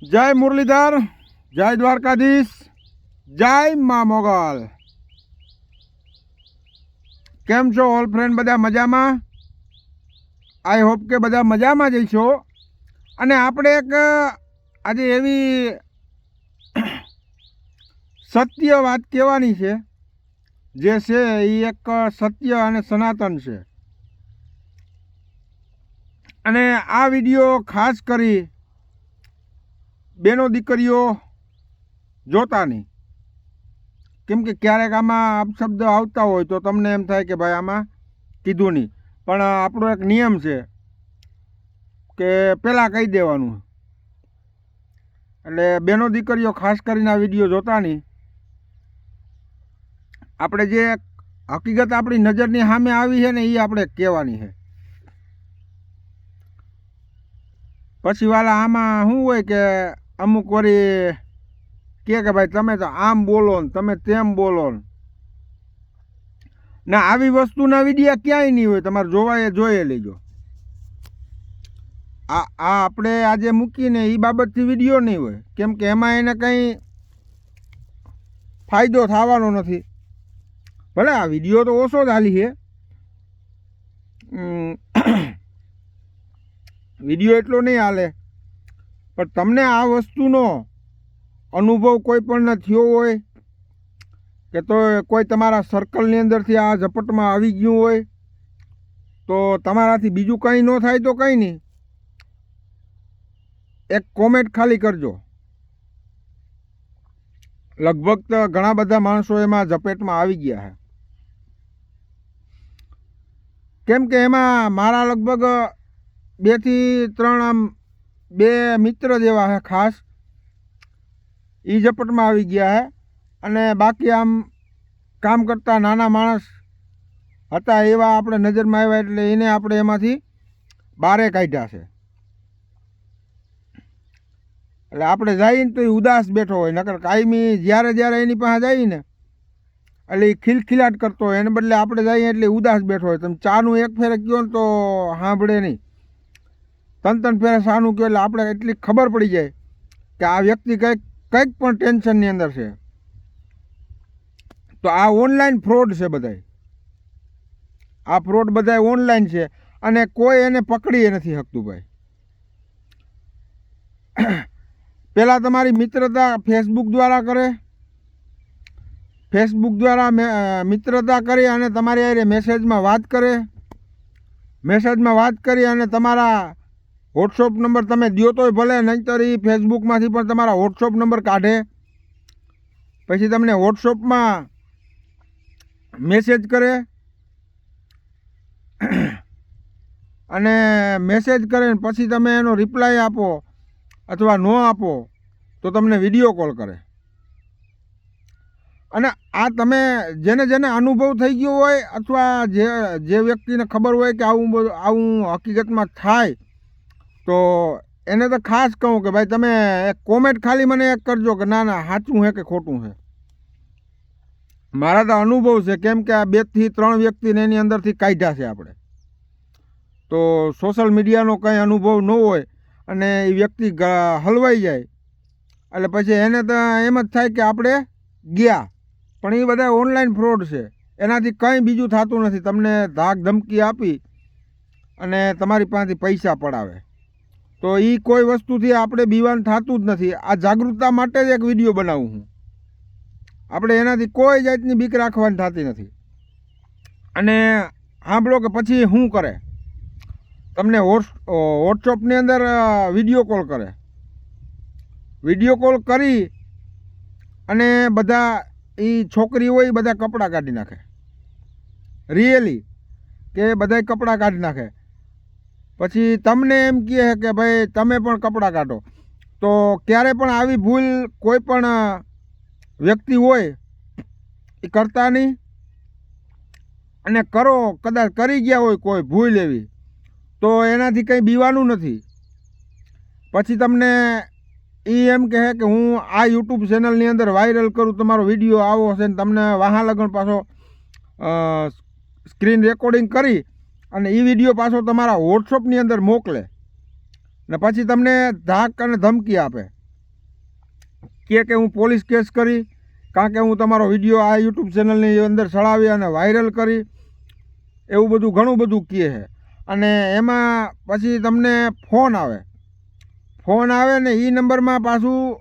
જય મુરલીધર, જય દ્વારકાધીશ, જય મા મોગલ। કેમ છો ઓલ ફ્રેન્ડ? બધા મજામાં? આઈ હોપ કે બધા મજામાં જ છો। અને આપણે એક આજે એવી સત્ય વાત કહેવાની છે જે છે એ એક સત્ય અને સનાતન છે। અને આ વિડીયો ખાસ કરી બેનો દીકરીઓ જોતા નહીં, કેમ કે ક્યારેક આમાં અપશબ્દ આવતા હોય તો તમને એમ થાય કે ભાઈ આમાં કીધું નહીં, પણ આપણો એક નિયમ છે કે પહેલાં કહી દેવાનું। એટલે બેનો દીકરીઓ ખાસ કરીને આ વિડીયો જોતા નહીં। આપણે જે હકીકત આપણી નજરની સામે આવી છે ને એ આપણે કહેવાની છે। પછી વાલા આમાં શું હોય કે અમુક વળી કે ભાઈ તમે તો આમ બોલો ને તમે તેમ બોલો ને આવી વસ્તુના વિડીયા ક્યાંય નહીં હોય, તમારે જોવાય જોઈએ લેજો। આ આપણે આજે મૂકીને એ બાબતથી વિડીયો નહીં હોય, કેમ કે એમાં એને કંઈ ફાયદો થવાનો નથી। ભલે આ વિડીયો તો ઓછો જ હાલી છે, વિડીયો એટલો નહીં હાલે, પણ તમને આ વસ્તુનો અનુભવ કોઈ પણ થયો હોય કે તો કોઈ તમારા સર્કલની અંદરથી આ ઝપટમાં આવી ગયું હોય તો તમારાથી બીજું કંઈ ન થાય તો કંઈ નહીં, એક કોમેન્ટ ખાલી કરજો। લગભગ તો ઘણા બધા માણસો એમાં ઝપેટમાં આવી ગયા છે, કેમ કે એમાં મારા લગભગ 2 થી 3 આમ 2 મિત્ર જેવા છે ખાસ, એ ઝપટમાં આવી ગયા છે। અને બાકી આમ કામ કરતા નાના માણસ હતા એવા આપણે નજરમાં આવ્યા એટલે એને આપણે એમાંથી બહારે કાઢ્યા છે। એટલે આપણે જઈએ ને તો એ ઉદાસ બેઠો હોય, નકર કાયમી જ્યારે એની પાસે જઈએ ને એટલે એ ખિલખિલાટ કરતો હોય, એને બદલે આપણે જઈએ એટલે ઉદાસ બેઠો હોય। તમે ચાનું એક ફેરે કહો ને તો સાંભળે નહીં, 3 ફેરે સાનું કહો એટલે આપણે એટલી ખબર પડી જાય કે આ વ્યક્તિ કંઈક પણ ટેન્શનની અંદર છે। તો આ ઓનલાઈન ફ્રોડ છે બધાય, આ ફ્રોડ બધાય ઓનલાઈન છે અને કોઈ એને પકડી નથી શકતું ભાઈ। પહેલાં તમારી મિત્રતા ફેસબુક દ્વારા કરે, ફેસબુક દ્વારા મિત્રતા કરી અને તમારી હારે મેસેજમાં વાત કરે, મેસેજમાં વાત કરી અને તમારા વોટ્સઅપ નંબર તમે દો તોય ભલે, નહીંતર એ ફેસબુકમાંથી પણ તમારા વોટ્સઅપ નંબર કાઢે, પછી તમને વોટ્સઅપમાં મેસેજ કરે અને મેસેજ કરે પછી તમે એનો રિપ્લાય આપો અથવા ન આપો તો તમને વિડીયો કોલ કરે। અને આ તમે જેને અનુભવ થઈ ગયો હોય અથવા જે વ્યક્તિને ખબર હોય કે આવું હકીકતમાં થાય તો એને તો ખાસ કહું કે ભાઈ તમે એક કોમેન્ટ ખાલી મને એક કરજો કે ના સાચું છે કે ખોટું છે। મારા તો અનુભવ છે, કેમ કે આ 2 થી 3 વ્યક્તિને એની અંદરથી કાઢ્યા છે આપણે। તો સોશિયલ મીડિયાનો કંઈ અનુભવ ન હોય અને એ વ્યક્તિ હલવાઈ જાય એટલે પછી એને તો એમ જ થાય કે આપણે ગયા, પણ એ બધા ઓનલાઈન ફ્રોડ છે, એનાથી કંઈ બીજું થતું નથી। તમને ધાક ધમકી આપી અને તમારી પાસેથી પૈસા પડાવે, તો એ કોઈ વસ્તુથી આપણે બીવાન થતું જ નથી। આ જાગૃતતા માટે જ એક વિડીયો બનાવું છું, આપણે એનાથી કોઈ જાતની બીક રાખવાની થતી નથી। અને સાંભળો કે પછી શું કરે, તમને વોટ્સઅપની અંદર વિડીયો કોલ કરે, વિડીયો કોલ કરી અને બધા એ છોકરી હોય બધા કપડાં કાઢી નાખે, રિયલી કે બધાય કપડાં કાઢી નાખે। પછી તમને એમ કહે કે ભાઈ તમે પણ કપડાં કાઢો, તો ક્યારે પણ આવી ભૂલ કોઈ પણ વ્યક્તિ હોય એ કરતા નહીં, અને કરો કદાચ કરી ગયા હોય કોઈ ભૂલ એવી તો એનાથી કંઈ બીવાનું નથી। પછી તમને એ એમ કહે કે હું આ યુટ્યુબ ચેનલની અંદર વાયરલ કરું, તમારો વિડીયો આવો હશે ને તમને વાહા લગન પાછો સ્ક્રીન રેકોર્ડિંગ કરી અને એ વિડીયો પાછો તમારા વોટ્સઅપની અંદર મોકલે ને પછી તમને ધાક અને ધમકી આપે કે હું પોલીસ કેસ કરી, કારણ કે હું તમારો વિડીયો આ યુટ્યુબ ચેનલની અંદર ચડાવી અને વાયરલ કરી, એવું બધું ઘણું બધું કહે છે. અને એમાં પછી તમને ફોન આવે ને એ નંબરમાં પાછું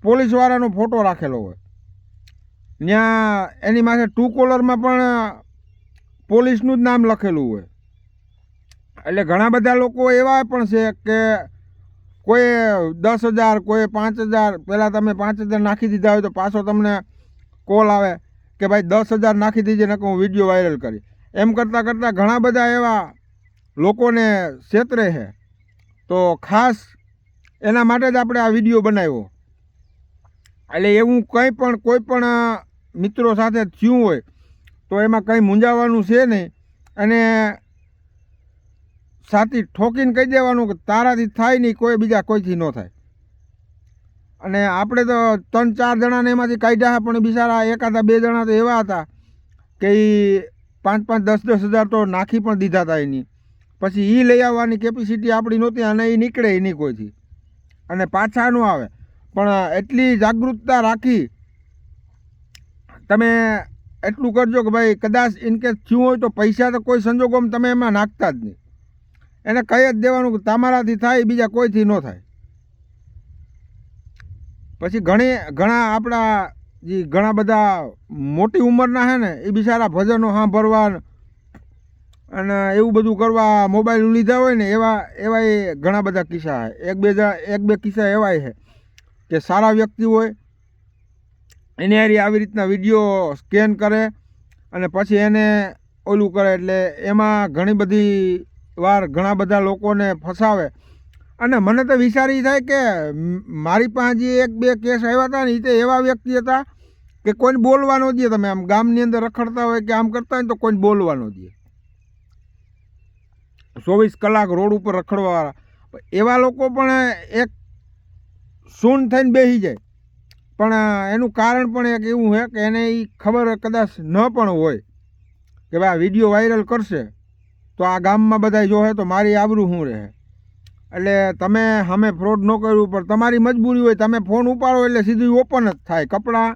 પોલીસવાળાનો ફોટો રાખેલો હોય, ત્યાં એની માથે ટુ કોલરમાં પણ પોલીસનું જ નામ લખેલું હોય. એટલે ઘણા બધા લોકો એવા પણ છે કે કોઈ 10,000, કોઈ 5,000, પહેલાં તમે 5,000 નાખી દીધા હોય તો પાછો તમને કોલ આવે કે ભાઈ 10,000 નાખી દીજે ને હું વિડીયો વાયરલ કરી. એમ કરતાં કરતાં ઘણા બધા એવા લોકોને છેતરે છે. તો ખાસ એના માટે જ આપણે આ વિડીયો બનાવ્યો. એટલે એવું કોઈ પણ મિત્રો સાથે થયું હોય તો એમાં કંઈ મૂંઝાવાનું છે નહીં, અને સાથી ઠોકીને કહી દેવાનું કે તારાથી થાય નહીં, કોઈ બીજા કોઈથી ન થાય. અને આપણે તો 3-4 જણાને એમાંથી કાઢ્યા, પણ બિચારા એકાદા 2 જણા તો એવા હતા કે એ 5-5, 10-10 હજાર તો નાખી પણ દીધા હતા એની. પછી એ લઈ આવવાની કેપેસિટી આપણી નહોતી અને એ નીકળે નહીં કોઈથી, અને પાછા ન આવે. પણ એટલી જાગૃતતા રાખી તમે એટલું કરજો કે ભાઈ કદાચ ઇનકેસ થયું હોય તો પૈસા તો કોઈ સંજોગોમાં તમે એમાં નાખતા જ નહીં. એને કહી જ દેવાનું કે તમારાથી થાય, બીજા કોઈથી ન થાય. પછી ઘણા આપણા જે ઘણા બધા મોટી ઉંમરના છે ને એ બિચારા ભજનો સાંભળવા અને એવું બધું કરવા મોબાઈલ લીધા હોય ને એવા એ ઘણા બધા કિસ્સા છે. એક બે કિસ્સા એવા છે કે સારા વ્યક્તિ હોય એની હારી આવી રીતના વિડીયો સ્કેન કરે અને પછી એને ઓલું કરે, એટલે એમાં ઘણી બધી વાર ઘણા બધા લોકોને ફસાવે. અને મને તો વિચારી થાય કે મારી પાસે જે 1-2 કેસ આવ્યા હતા ને એ તો એવા વ્યક્તિ હતા કે કોઈને બોલવા ન દે. તમે આમ ગામની અંદર રખડતા હોય કે આમ કરતા હોય તો કોઈને બોલવા ન દે. 24 કલાક રોડ ઉપર રખડવાવાળા એવા લોકો પણ એક સૂન થઈને બેસી જાય. પણ એનું કારણ પણ એક એવું છે કે એને એ ખબર કદાચ ન પણ હોય કે ભાઈ આ વિડીયો વાયરલ કરશે તો આ ગામમાં બધા જોશે તો મારી આબરૂ શું રહે. એટલે તમે સામે ફ્રોડ ન કર્યું, પણ તમારી મજબૂરી હોય, તમે ફોન ઉપાડો એટલે સીધું ઓપન જ થાય, કપડાં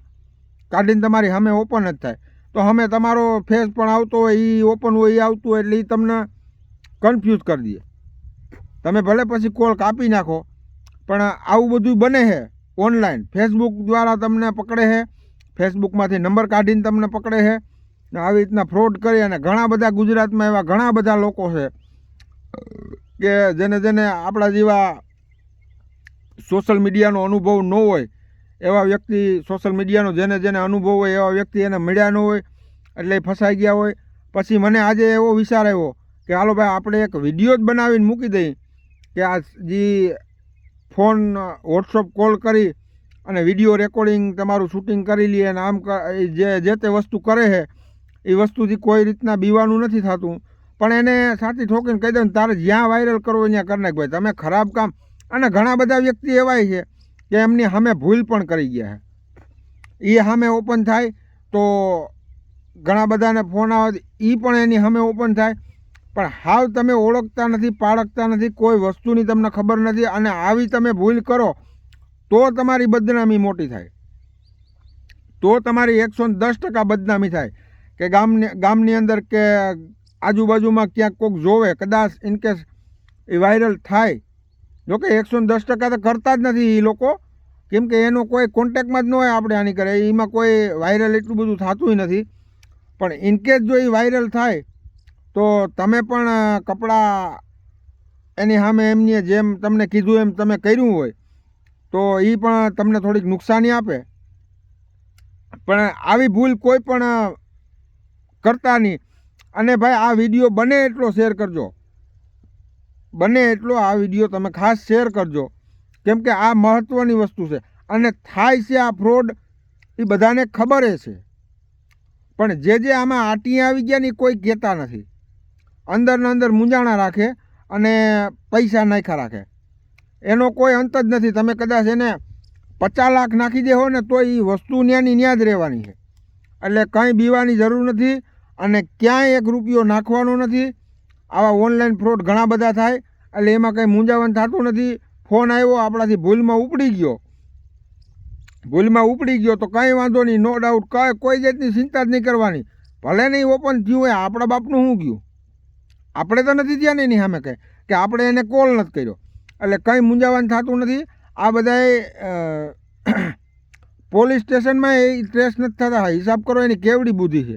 કાઢીને તમારી સામે ઓપન જ થાય. તો સામે તમારો ફેસ પણ આવતો હોય, એ ઓપન હોય, એ આવતું હોય, એટલે એ તમને કન્ફ્યુઝ કરી દે. તમે ભલે પછી કોલ કાપી નાખો, પણ આવું બધું બને છે ઓનલાઈન. ફેસબુક દ્વારા તમને પકડે છે, ફેસબુકમાંથી નંબર કાઢીને તમને પકડે છે, આવી રીતના ફ્રોડ કરી. અને ઘણા બધા ગુજરાતમાં એવા ઘણા બધા લોકો છે કે જેને આપણા જેવા સોશિયલ મીડિયાનો અનુભવ ન હોય એવા વ્યક્તિ, સોશિયલ મીડિયાનો જેને અનુભવ હોય એવા વ્યક્તિ એને મળ્યા ન હોય એટલે ફસાઈ ગયા હોય. પછી મને આજે એવો વિચાર આવ્યો કે હાલો ભાઈ આપણે એક વિડીયો જ બનાવીને મૂકી દઈએ કે આ જે ફોન વોટ્સઅપ કોલ કરી અને વિડીયો રેકોર્ડિંગ તમારું શૂટિંગ કરી લઈએ અને આમ જે તે વસ્તુ કરે છે એ વસ્તુથી કોઈ રીતના બીવાનું નથી થતું. પણ એને સાથી ઠોકીને કહી દઉં તારે જ્યાં વાયરલ કરવો ત્યાં કરી નાખ ભાઈ, તમે ખરાબ કામ. અને ઘણા બધા વ્યક્તિ એવાય છે કે એમની સામે ભૂલ પણ કરી ગયા છે, એ સામે ઓપન થાય તો ઘણા બધાને ફોન આવે એ પણ એની સામે ઓપન થાય. પણ હાવ તમે ઓળખતા નથી, પાળખતા નથી, કોઈ વસ્તુની તમને ખબર નથી અને આવી તમે ભૂલ કરો તો તમારી બદનામી મોટી થાય, તો તમારી 110% બદનામી થાય. કે ગામની અંદર કે આજુબાજુમાં ક્યાંક કોઈક જોવે, કદાચ ઇનકેસ એ વાયરલ થાય. જોકે 110% તો કરતા જ નથી એ લોકો, કેમ કે એનો કોઈ કોન્ટેક્ટમાં જ ન હોય આપણે આની કરે, એમાં કોઈ વાયરલ એટલું બધું થતું નથી. પણ ઇનકેસ જો એ વાયરલ થાય તો તમે પણ કપડાં એની સામે એમની જેમ તમને કીધું એમ તમે કર્યું હોય તો એ પણ તમને થોડીક નુકસાની આપે. પણ આવી ભૂલ કોઈ પણ કરતા નહીં. અને ભાઈ આ વિડીયો બને એટલો શેર કરજો, બને એટલો આ વિડીયો તમે ખાસ શેર કરજો, કેમ કે આ મહત્ત્વની વસ્તુ છે. અને થાય છે આ ફ્રોડ એ બધાને ખબર છે, પણ જે આમાં આટી આવી ગયા ને કોઈ કહેતા નથી, અંદરના અંદર મૂંઝાણા રાખે અને પૈસા નાખ્યા રાખે, એનો કોઈ અંત જ નથી. તમે કદાચ એને 50 લાખ નાખી દેવો ને તો એ વસ્તુ ન્યાની ન્યા જ રહેવાની છે. એટલે કંઈ બીવાની જરૂર નથી અને ક્યાંય 1 રૂપિયો નાખવાનો નથી. આવા ઓનલાઈન ફ્રોડ ઘણા બધા થાય એટલે એમાં કંઈ મૂંઝાવન થતું નથી. ફોન આવ્યો આપણાથી ભૂલમાં ઉપડી ગયો ભૂલમાં ઉપડી ગયો તો કંઈ વાંધો નહીં, નો ડાઉટ, કોઈ જાતની ચિંતા જ નહીં કરવાની. ભલે નહીં ઓપન થયું હોય, આપણા બાપનું શું ગયું? આપણે તો નથી થયા ને એની સામે કંઈ, કે આપણે એને કોલ નથી કર્યો, એટલે કંઈ મૂંઝાવાનું થતું નથી. આ બધાએ પોલીસ સ્ટેશનમાં એ ટ્રેસ નથી થતા. હિસાબ કરો એની કેવડી બુદ્ધિ છે.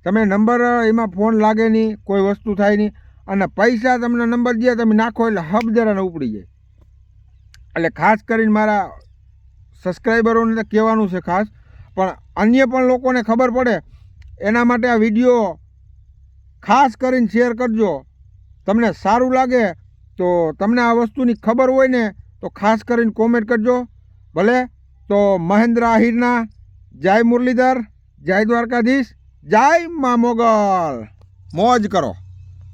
તમે નંબર એમાં ફોન લાગે નહીં, કોઈ વસ્તુ થાય નહીં, અને પૈસા તમને નંબર દે તમે નાખો એટલે હબજરાને ઉપડી જાય. એટલે ખાસ કરીને મારા સબસ્ક્રાઈબરોને તો કહેવાનું છે ખાસ, પણ અન્ય પણ લોકોને ખબર પડે એના માટે આ વિડીયો ખાસ કરીને શેર કરજો. તમને સારું લાગે તો તમને આ વસ્તુની ખબર હોય ને તો ખાસ કરીને કોમેન્ટ કરજો. ભલે તો મહેન્દ્ર આહિરના જય મુરલીધર, જય દ્વારકાધીશ, જય મા મોગલ. મોજ કરો.